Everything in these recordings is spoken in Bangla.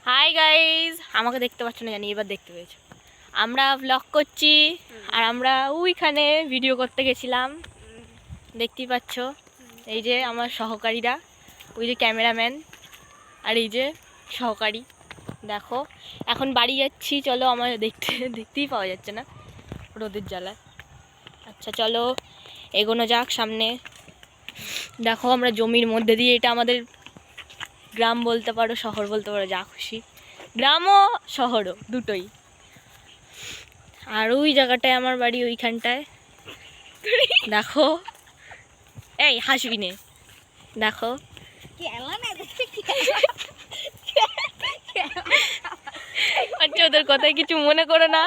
হাই গাইজ, আমাকে দেখতে পাচ্ছ না জানি, এবার দেখতে পেয়েছো। আমরা ব্লগ করছি আর আমরা ওইখানে ভিডিও করতে গেছিলাম, দেখতেই পাচ্ছ। এই যে আমার সহকারীরা, ওই যে ক্যামেরাম্যান আর এই যে সহকারী। দেখো এখন বাড়ি যাচ্ছি, চলো। আমার দেখতেই পাওয়া যাচ্ছে না রোদের জ্বালায়। আচ্ছা চলো এগোনো যাক সামনে। দেখো আমরা জমির মধ্যে দিয়ে, এটা আমাদের গ্রাম বলতে পারো, শহর বলতে পারো, যা খুশি, গ্রামও শহরও দুটোই। আর ওই জায়গাটায় আমার বাড়ি, ওইখানটায় দেখো। এই হাসবি নে, দেখো আচ্ছা ওদের কথায় কিছু মনে করো না।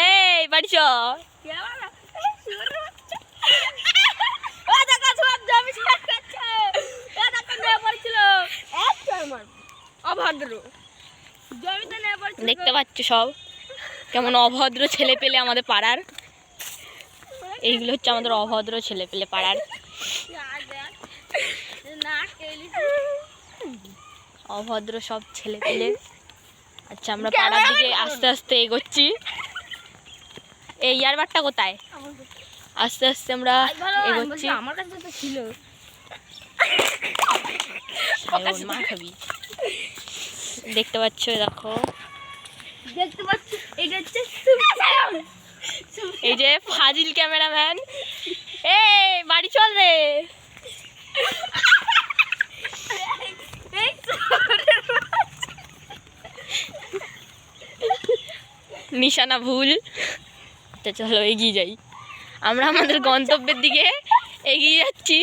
এই বাড়ি চ। দেখতে পাচ্ছ সব কেমন অভদ্র ছেলে পেলে আমাদের পাড়ার। এইগুলো হচ্ছে আমাদের অভদ্র ছেলে পেলে পাড়ার, অভদ্র সব ছেলে পেলে। আচ্ছা আমরা পাড়ার দিকে আস্তে আস্তে এগোচ্ছি। এই ইয়ারবারটা কোথায়? আস্তে আস্তে আমরা এগোচ্ছি। আমার কাছে তো ছিল, মা খাবি। দেখতে পাচ্ছ, দেখো দেখতে পাচ্ছ, এটা হচ্ছে এই যে ফাজিল ক্যামেরাম্যান। এই বাড়ি চল রে। নিশানা ভুল। চলো এগিয়ে যাই, আমরা আমাদের গন্তব্যের দিকে এগিয়ে যাচ্ছি।